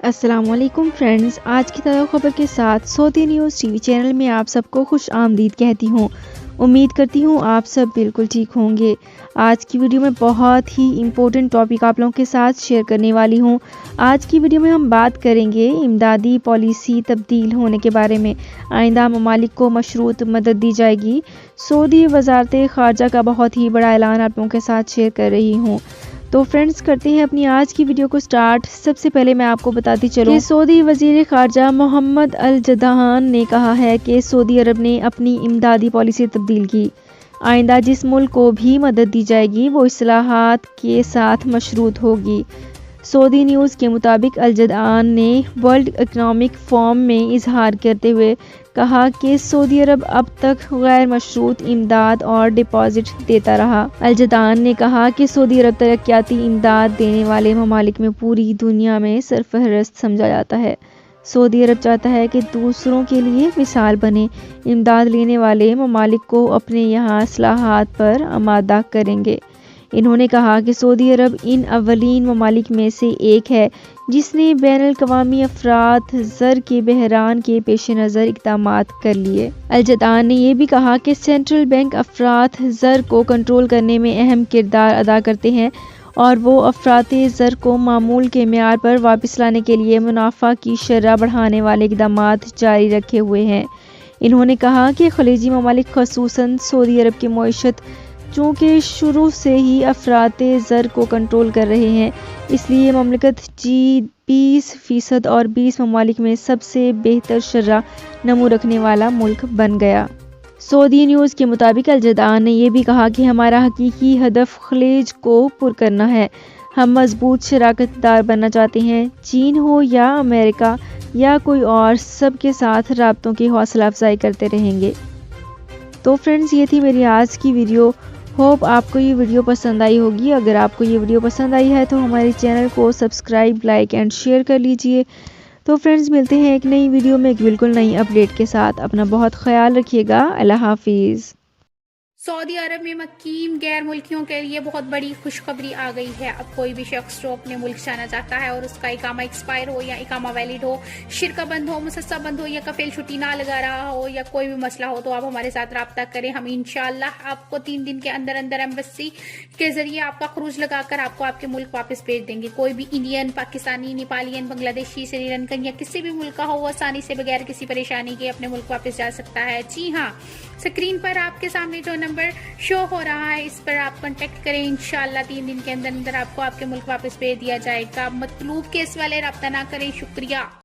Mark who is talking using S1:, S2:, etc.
S1: السلام علیکم فرینڈز، آج کی تازہ خبر کے ساتھ سعودی نیوز ٹی وی چینل میں آپ سب کو خوش آمدید کہتی ہوں۔ امید کرتی ہوں آپ سب بالکل ٹھیک ہوں گے۔ آج کی ویڈیو میں بہت ہی امپورٹنٹ ٹاپک آپ لوگوں کے ساتھ شیئر کرنے والی ہوں۔ آج کی ویڈیو میں ہم بات کریں گے امدادی پالیسی تبدیل ہونے کے بارے میں۔ آئندہ ممالک کو مشروط مدد دی جائے گی۔ سعودی وزارت خارجہ کا بہت ہی بڑا اعلان آپ لوگوں کے ساتھ شیئر کر رہی ہوں۔ تو فرینڈز کرتے ہیں اپنی آج کی ویڈیو کو سٹارٹ۔ سب سے پہلے میں آپ کو بتاتی چلوں کہ سعودی وزیر خارجہ محمد الجدعان نے کہا ہے کہ سعودی عرب نے اپنی امدادی پالیسی تبدیل کی۔ آئندہ جس ملک کو بھی مدد دی جائے گی وہ اصلاحات کے ساتھ مشروط ہوگی۔ سعودی نیوز کے مطابق الجدعان نے ورلڈ اکنامک فورم میں اظہار کرتے ہوئے کہا کہ سعودی عرب اب تک غیر مشروط امداد اور ڈپازٹ دیتا رہا۔ الجدعان نے کہا کہ سعودی عرب ترقیاتی امداد دینے والے ممالک میں پوری دنیا میں سرفہرست سمجھا جاتا ہے۔ سعودی عرب چاہتا ہے کہ دوسروں کے لیے مثال بنے۔ امداد لینے والے ممالک کو اپنے یہاں اصلاحات پر آمادہ کریں گے۔ انہوں نے کہا کہ سعودی عرب ان اولین ممالک میں سے ایک ہے جس نے بین الاقوامی افراط زر کے بحران کے پیش نظر اقدامات کر لیے۔ الجدعان نے یہ بھی کہا کہ سینٹرل بینک افراط زر کو کنٹرول کرنے میں اہم کردار ادا کرتے ہیں اور وہ افراط زر کو معمول کے معیار پر واپس لانے کے لیے منافع کی شرح بڑھانے والے اقدامات جاری رکھے ہوئے ہیں۔ انہوں نے کہا کہ خلیجی ممالک خصوصاً سعودی عرب کی معیشت چونکہ شروع سے ہی افراط زر کو کنٹرول کر رہے ہیں، اس لیے مملکت جی 20% اور 20 ممالک میں سب سے بہتر شرح نمو رکھنے والا ملک بن گیا۔ سعودی نیوز کے مطابق الجدعان نے یہ بھی کہا کہ ہمارا حقیقی ہدف خلیج کو پر کرنا ہے۔ ہم مضبوط شراکت دار بننا چاہتے ہیں، چین ہو یا امریکہ یا کوئی اور، سب کے ساتھ رابطوں کی حوصلہ افزائی کرتے رہیں گے۔ تو فرینڈز یہ تھی میری آج کی ویڈیو۔ ہوپ آپ کو یہ ویڈیو پسند آئی ہوگی۔ اگر آپ کو یہ ویڈیو پسند آئی ہے تو ہمارے چینل کو سبسکرائب، لائک اینڈ شیئر کر لیجئے۔ تو فرینڈز ملتے ہیں ایک نئی ویڈیو میں ایک بالکل نئی اپڈیٹ کے ساتھ۔ اپنا بہت خیال رکھیے گا۔ اللہ حافظ۔
S2: سعودی عرب میں مقیم غیر ملکیوں کے لیے بہت بڑی خوشخبری آ گئی ہے۔ اب کوئی بھی شخص جو اپنے ملک جانا چاہتا ہے اور اس کا اقامہ ایکسپائر ہو یا اقامہ ویلڈ ہو، شرکہ بند ہو، مسسہ بند ہو یا کفیل چھٹی نہ لگا رہا ہو یا کوئی بھی مسئلہ ہو تو آپ ہمارے ساتھ رابطہ کریں۔ ہم انشاءاللہ آپ کو 3 دن کے اندر ایمبیسی کے ذریعے آپ کا خروج لگا کر آپ کو آپ کے ملک واپس بھیج دیں گے۔ کوئی بھی انڈین، پاکستانی، نیپالین، بنگلہ دیشی، سری لنکن یا کسی بھی ملک کا ہو وہ آسانی سے بغیر کسی پریشانی کے اپنے ملک واپس جا سکتا ہے۔ جی ہاں، اسکرین پر آپ کے سامنے جو نمبر شو ہو رہا ہے اس پر آپ کانٹیکٹ کریں۔ انشاءاللہ 3 دن کے اندر آپ کو آپ کے ملک واپس بھیج دیا جائے گا۔ مطلوب کیس والے رابطہ نہ کریں۔ شکریہ۔